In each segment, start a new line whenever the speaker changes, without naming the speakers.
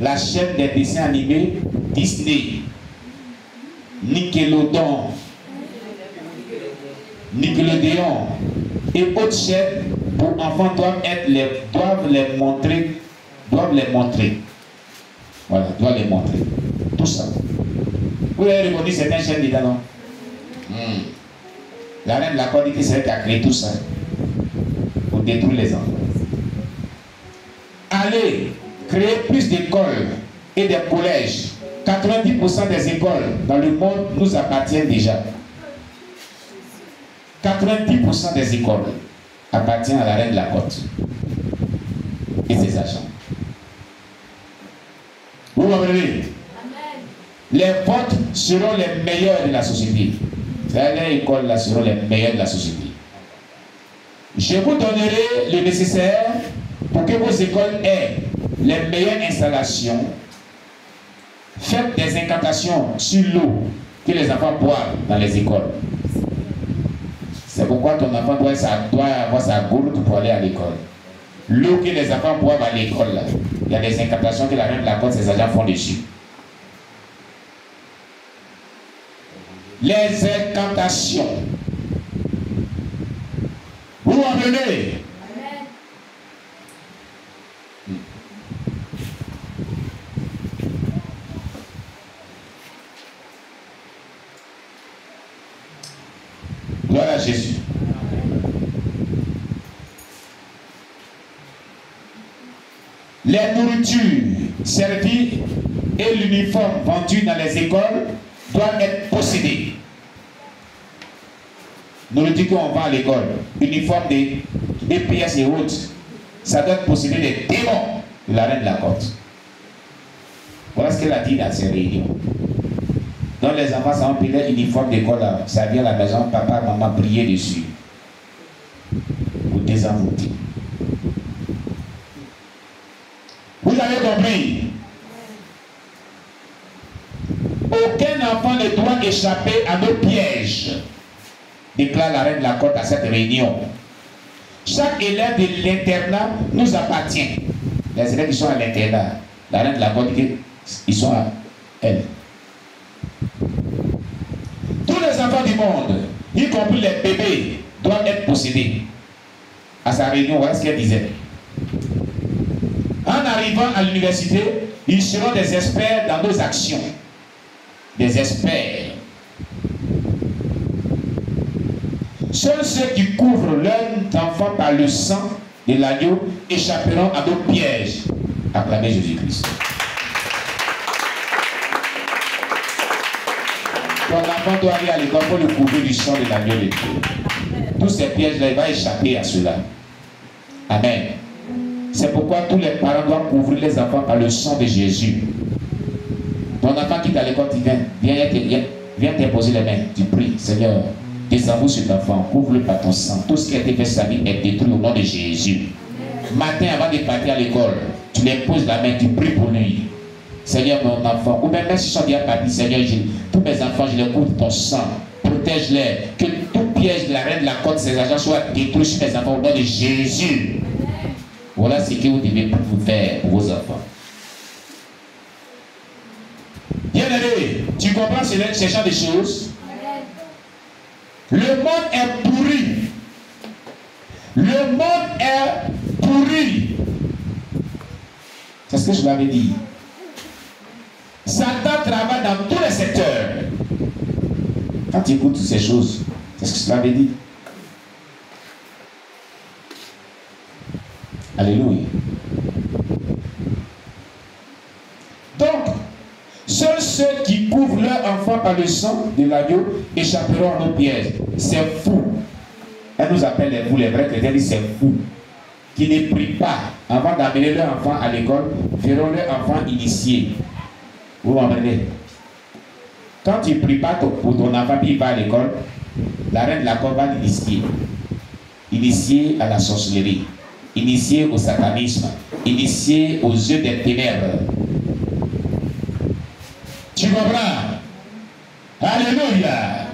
la chaîne des dessins animés Disney, Nickelodeon et autres chaînes pour enfants doivent les montrer. Voilà, doivent les montrer. Tout ça. Vous avez reconnu certaines chaînes dedans, non? La reine de la Côte dit que c'est elle qui a créé tout ça pour détruire les enfants. Allez créer plus d'écoles et des collèges. 90% des écoles dans le monde nous appartiennent déjà. 90% des écoles appartiennent à la reine de la Côte et ses agents. Vous comprenez? Les votes seront les meilleurs de la société. Les écoles là seront les meilleures de la société. Je vous donnerai le nécessaire pour que vos écoles aient les meilleures installations. Faites des incantations sur l'eau que les enfants boivent dans les écoles. C'est pourquoi ton enfant doit avoir sa gourde pour aller à l'école. L'eau que les enfants boivent à l'école, il y a des incantations que la reine de la Côte, ses agents font dessus. Les incantations. Vous en venez. Gloire à Jésus. Les nourritures servies et l'uniforme vendu dans les écoles doivent être possédés. Nourriture qu'on vend à l'école, uniforme des pièces et autres, ça doit être possédé des démons de la reine de la Côte. Voilà ce qu'elle a dit dans ces réunions. Donc les enfants, ça ont pris leur uniforme d'école, ça vient à la maison, papa, maman prier dessus. Pour désenvoûter. Vous avez compris? Aucun enfant ne doit échapper à nos pièges, déclare la reine de la Côte à cette réunion. Chaque élève de l'internat nous appartient. Les élèves qui sont à l'internat, la reine de la Côte, ils sont à elle. Tous les enfants du monde, y compris les bébés, doivent être possédés. À sa réunion, voilà ce qu'elle disait. En arrivant à l'université, ils seront des experts dans nos actions. Des experts. Seuls ceux qui couvrent leurs enfants par le sang de l'agneau échapperont à nos pièges. Acclamez Jésus-Christ. Ton enfant doit aller à l'école pour le couvrir du sang de l'agneau de Dieu. Tous ces pièges-là, il va échapper à cela. Amen. C'est pourquoi tous les parents doivent couvrir les enfants par le sang de Jésus. Ton enfant qui est à l'école, viens t'imposer les mains. Tu pries, Seigneur, descends-vous sur ton enfant, couvre-le par ton sang. Tout ce qui a été fait sa vie est détruit au nom de Jésus. Matin, avant de partir à l'école, tu lui poses la main, tu pries pour lui. Seigneur, mon enfant, ou même si sont déjà partis, Seigneur, tous mes enfants, je les couvre de ton sang. Protège-les. Que tout piège de la reine de la Côte, ses agents soient détruits sur mes enfants au nom de Jésus. Voilà ce que vous devez vous faire pour vos enfants. Bien-aimé, tu comprends ce genre de choses? Le monde est pourri. Le monde est pourri. C'est ce que je l'avais dit. Satan travaille dans tous les secteurs. Quand tu écoutes toutes ces choses, c'est ce que je l'avais dit. Alléluia. Donc, seuls ceux qui couvrent leur enfant par le sang de l'agneau échapperont à nos pièges. C'est fou. Elle nous appelle les fous, les vrais chrétiens disent c'est fou. Qui ne prient pas avant d'amener leur enfant à l'école, verront leur enfant initié. Vous comprenez? Quand tu ne pries pas pour ton enfant, puis il va à l'école, la reine de la Côte va l'initier. Initié à la sorcellerie. Initié au satanisme, initié aux yeux des ténèbres. Tu comprends? Alléluia.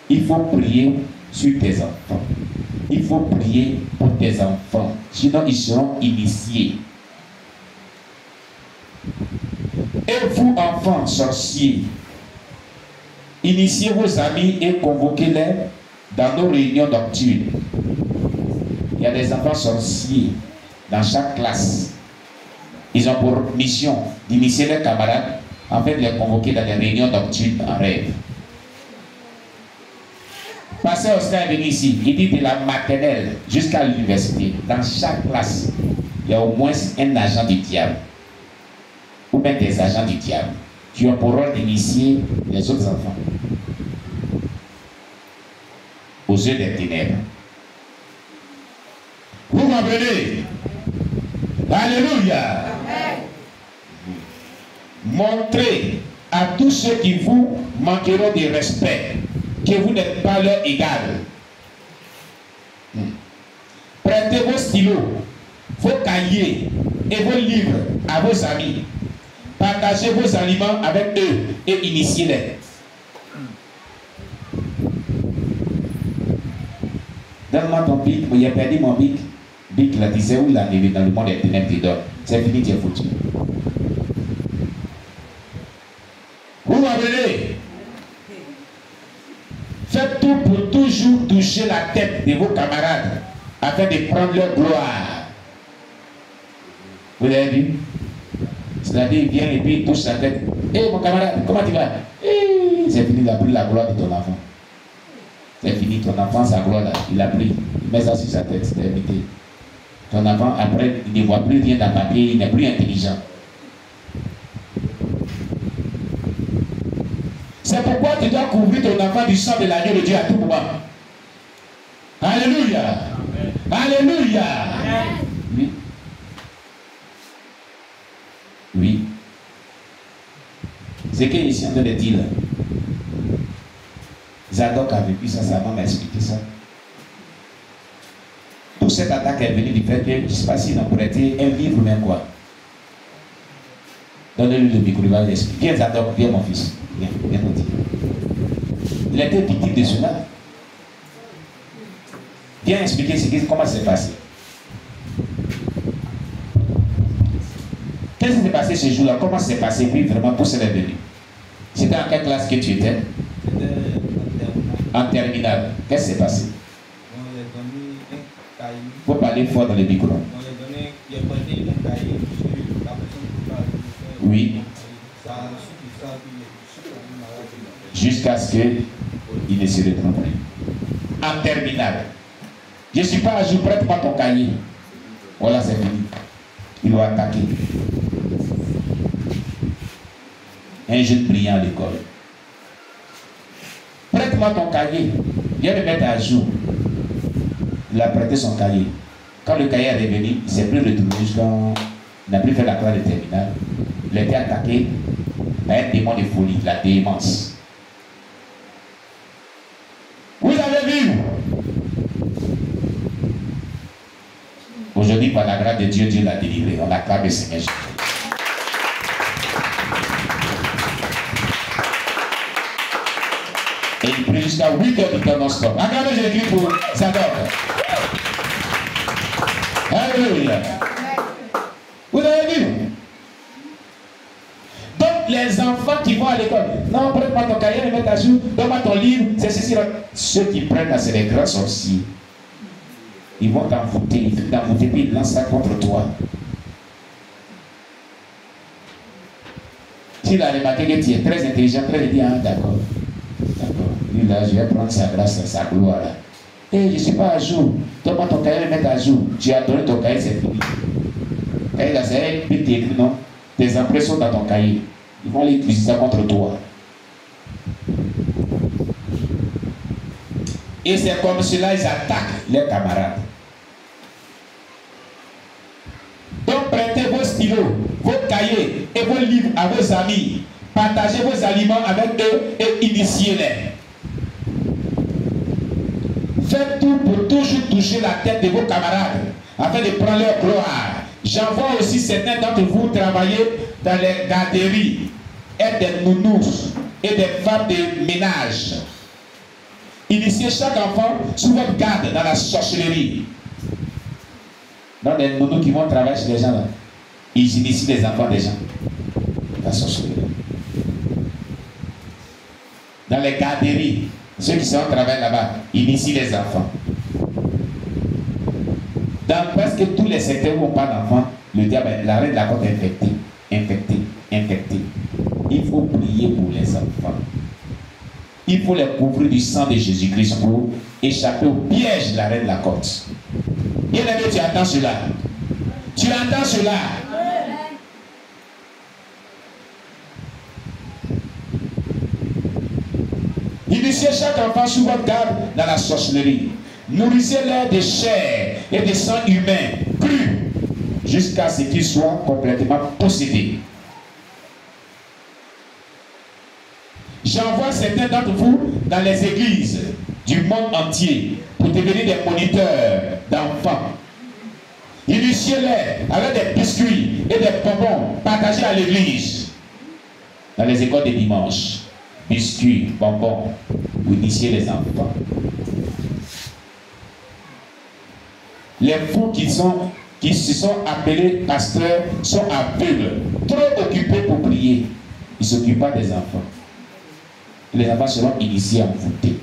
Il faut prier sur tes enfants. Il faut prier pour tes enfants. Sinon, ils seront initiés. Et vous, enfants sorciers, initiez vos amis et convoquez-les dans nos réunions nocturnes. Il y a des enfants sorciers dans chaque classe. Ils ont pour mission d'initier leurs camarades afin de les convoquer dans les réunions nocturnes en rêve. Pasteur Oscar est venu ici, il dit de la maternelle jusqu'à l'université, dans chaque classe, il y a au moins un agent du diable, ou même des agents du diable, qui ont pour rôle d'initier les autres enfants aux yeux des ténèbres. Vous m'appelez? Alléluia. Montrez à tous ceux qui vous manqueront de respect que vous n'êtes pas leur égal. Prêtez vos stylos, vos cahiers et vos livres à vos amis. Partagez vos aliments avec eux et initiez-les. Donne-moi ton bic. Il a perdu mon bic. Bic là, tu sais où il est arrivé dans le monde des ténèbres, tu dors. C'est fini, tu es foutu. Vous m'appelez? Faites tout pour toujours toucher la tête de vos camarades afin de prendre leur gloire. Vous l'avez vu? C'est-à-dire, il vient et puis il touche sa tête. Hé mon camarade, comment tu vas? C'est fini, il a pris la gloire de ton enfant. C'est fini, ton enfant, sa gloire là, il a pris. Il met ça sur sa tête, c'est évité. Ton enfant, après, il ne voit plus rien dans le papier, il n'est plus intelligent. C'est pourquoi tu dois couvrir ton enfant du sang de l'agneau de Dieu à tout moment. Alléluia. Alléluia. Oui. Oui. C'est qu'il est en train de dire là. Zadok a vécu ça, sa maman m'a expliqué ça. Toute cette attaque est venue du fait que, je ne sais pas s'il a prêté un livre ou même quoi. Donnez-lui le micro, il va l'expliquer. Viens Zadok, viens mon fils. Viens, viens nous dire. Il a été victime de cela. Viens expliquer comment c'est passé. Qu'est-ce qui s'est passé ce jour-là? Comment c'est passé? Puis vraiment, pour se révéler. C'était en quelle classe que tu étais? En terminale. Qu'est-ce qui s'est passé? Il faut parler fort dans le micro. Oui. Jusqu'à ce qu'il ne se retrouve plus. En terminale. Je ne suis pas à jour, prête-moi ton cahier. Voilà, c'est fini. Il doit attaquer. Un jeune brillant à l'école. Prête-moi ton cahier. Viens le mettre à jour. Il a prêté son cahier. Quand le cahier est revenu, il ne s'est plus retrouvé jusqu'à... Il n'a plus fait la classe de terminale. Il a été attaqué par un démon de folie, la démence. Vous avez vu? Aujourd'hui, par la grâce de Dieu, Dieu l'a délivré. On acclame le Seigneur Jésus. Et il prie jusqu'à 8 heures du temps non-stop. Regardez, j'ai écrit pour Zadok. Alléluia. Vous avez vu? Donc, les enfants qui vont à l'école, non, prends-moi ton cahier, le mettre à jour, donne-moi ton livre, c'est ceci. Ceux qui prennent là, c'est les grands sorciers. Ils vont t'envoûter, puis ils lancent ça contre toi. S'il a remarqué que tu es très intelligent, très intelligent, d'accord. D'accord. Lui là, je vais prendre sa grâce, sa gloire là. Et je ne suis pas à jour. Donne-moi ton cahier, le mettre à jour. Tu as donné ton cahier, c'est fini. Cahier là, c'est un petit écrit, non? Tes impressions dans ton cahier. Ils vont les utiliser ça contre toi. Et c'est comme cela ils attaquent leurs camarades. Donc prêtez vos stylos, vos cahiers et vos livres à vos amis. Partagez vos aliments avec eux et initiez-les. Faites tout pour toujours toucher la tête de vos camarades afin de prendre leur gloire. J'envoie aussi certains d'entre vous travailler dans les garderies, être des nounous et des femmes de ménage. Initiez chaque enfant sous votre garde dans la sorcellerie. Dans des nounous qui vont travailler chez les gens là. ils initient les enfants des gens. La sorcellerie. Dans les garderies, ceux qui sont au travail là-bas, ils initient les enfants. Dans presque tous les secteurs où on parle d'enfants, le diable, la reine de la côte est infectée, infectée, infectée. Il faut prier pour les enfants. Il faut les couvrir du sang de Jésus-Christ pour échapper au piège de la reine de la côte. Bien aimé, tu entends cela? Tu entends cela? Initiez chaque enfant sous votre garde dans la sorcellerie. Nourrissez-les de chair et de sang humain cru jusqu'à ce qu'ils soient complètement possédés. J'envoie certains d'entre vous dans les églises du monde entier pour devenir des moniteurs d'enfants. Initiez-les avec des biscuits et des bonbons partagés à l'église. Dans les écoles des dimanches, biscuits, bonbons, vous initiez les enfants. Les fous qui se sont appelés pasteurs sont aveugles, trop occupés pour prier. Ils ne s'occupent pas des enfants. Les enfants seront initiés, envoûtés.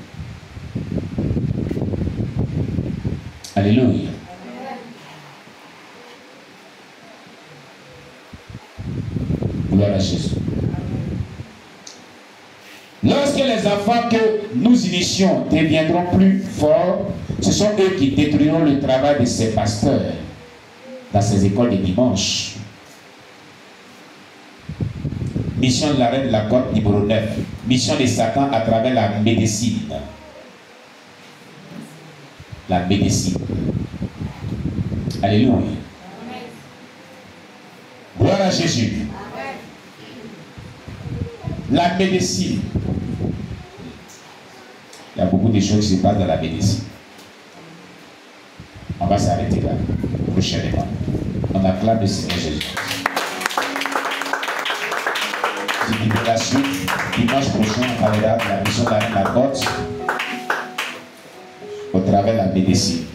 Alléluia. Gloire à Jésus. Lorsque les enfants que nous initions deviendront plus forts, ce sont eux qui détruiront le travail de ces pasteurs dans ces écoles de dimanche. Mission de la reine de la côte numéro 9. Mission de Satan à travers la médecine. La médecine. Alléluia. Gloire à Jésus. La médecine. Il y a beaucoup de choses qui se passent dans la médecine. On va s'arrêter là, prochainement. On acclame le Seigneur Jésus. C'est la suite. Dimanche prochain, on parlera de la mission de la côte au travers de la médecine.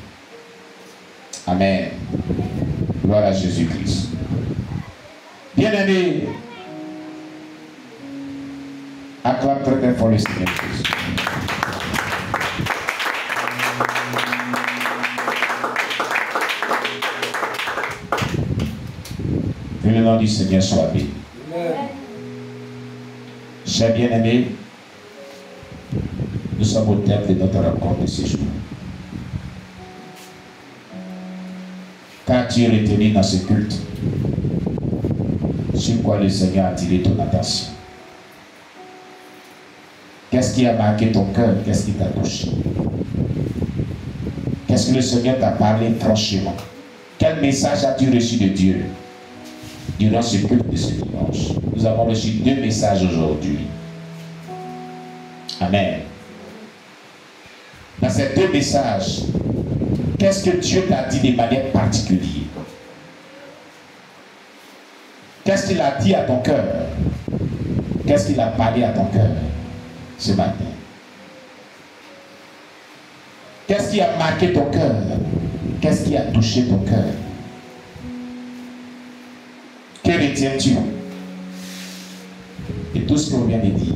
Amen. Gloire à Jésus-Christ. Bien-aimés, acclame très très fort le Seigneur Jésus. Que le nom du Seigneur soit béni. Chers bien-aimés, nous sommes au terme de notre rencontre de ce jour. Qu'as-tu retenu dans ce culte? Sur quoi le Seigneur a attiré ton attention? Qu'est-ce qui a marqué ton cœur? Qu'est-ce qui t'a touché? Qu'est-ce que le Seigneur t'a parlé franchement? Quel message as-tu reçu de Dieu durant ce culte de ce dimanche? Nous avons reçu 2 messages aujourd'hui. Amen. Dans ces 2 messages, qu'est-ce que Dieu t'a dit de manière particulière? Qu'est-ce qu'il a dit à ton cœur? Qu'est-ce qu'il a parlé à ton cœur ce matin? Qu'est-ce qui a marqué ton cœur? Qu'est-ce qui a touché ton cœur? Que retiens-tu de tout ce qu'on vient de dire?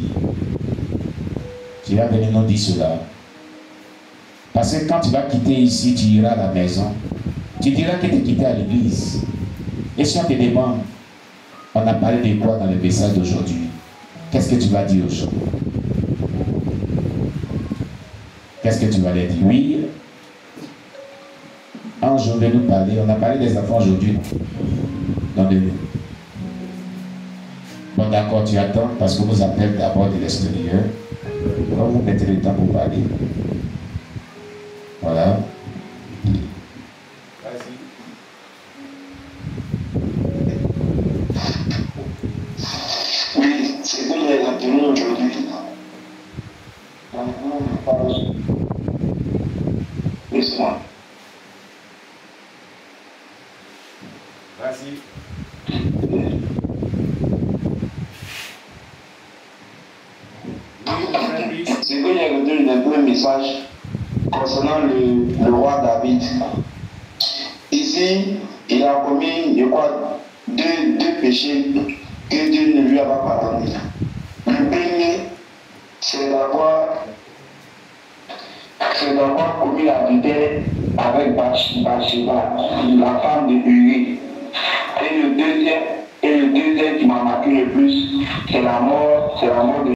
Tu vas venir nous dire cela. Parce que quand tu vas quitter ici, tu iras à la maison. Tu diras que tu es quitté à l'église. Et si on te demande, on a parlé de quoi dans le message d'aujourd'hui? Qu'est-ce que tu vas dire aujourd'hui? Qu'est-ce que tu vas leur dire? Oui, un jour de nous parler, on a parlé des enfants aujourd'hui. Dans le... Bon d'accord, tu attends parce qu'on nous appelle d'abord de l'extérieur. Quand vous mettez le temps pour parler. Voilà.
Oui, c'est comme les appelons aujourd'hui. Laisse-moi.
Vas-y.
C'est que j'ai retenu un peu un message concernant le roi David. Ici, il a commis, je crois, deux péchés que Dieu ne lui a pas pardonné. Le premier, c'est d'avoir commis l'adultère avec Bathsheba, la femme de Uri. Et le deuxième qui m'a marqué le plus, c'est la mort de